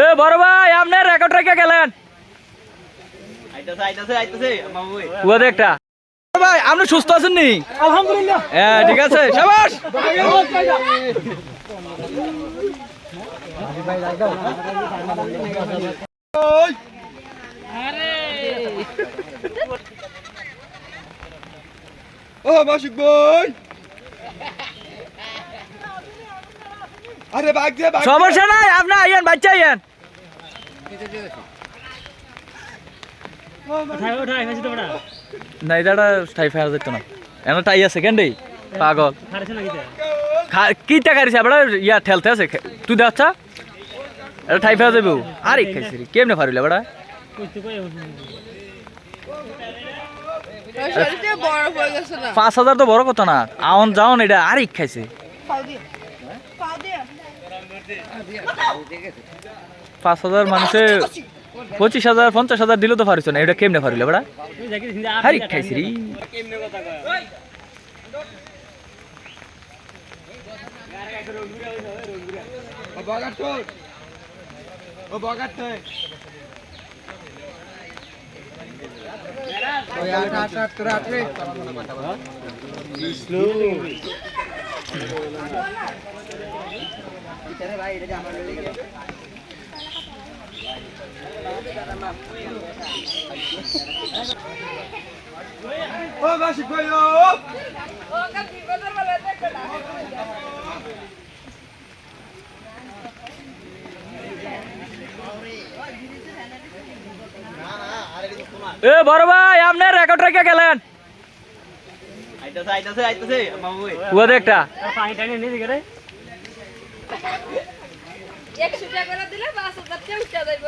এ বড় ভাই আপনি রেকর্ড রেখে গেলেন একটা ভাই আপনি সুস্থ আছেন নি? আলহামদুলিল্লাহ। হ্যাঁ ঠিক আছে শাবাশ। ও মাসিক ভাই, আরে বাগ দে বাগ। সমস্যা নাই আপনি আইয়েন বাচ্চা আইয়েন। না এটা টাই ফায়ার যেত না এমন টাই আছে কেন্ডি পাগল কি টাকা দিছে আবার ইয়া ঠেলতে আছে তুই দেখছা এটা টাই ফায়ার যাবে আরে খাইছি রে কেমনে ফারিলে বড়া 5,000 তো বড় কথা না আউন যাওন এটা আরে খাইছে 5,000 মানুষে 25,000 50,000 দিলে তো পারিস না এটা কেমনে পারিলে বড়া আরে খাইছি রে ও বাগাত তো, ও বাগাত তো। ওই আট তোরা আট রে। স্লো। ইতারে ভাই এটা আমার লেগে। ও মাসিক ভাই ও কাল কি বাজার বলে দেখো না এ বড় ভাই আপনি রেকর্ড রেখে গেলেন আইতাছে মামু একটা পানি টানি নিয়ে দিকে রে 100 টাকা করে দিলে 5,000 টাকা উঠা যাইব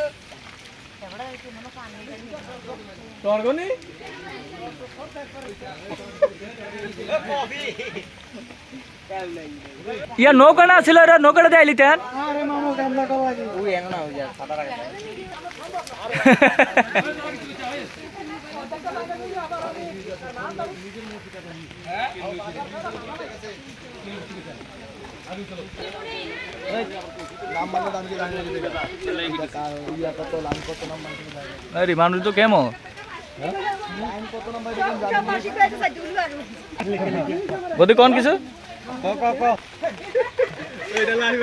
তোর গনি ইয়া নৌকা না ছিল রে নৌকাটা দিয়ে আইলিতেন আরে মামু কামলা করা লাগে ওই এনো না ওই যা সাদা রাখা আরে মানুষ তো কেমন বদি কোন কিছু এটা লাইভ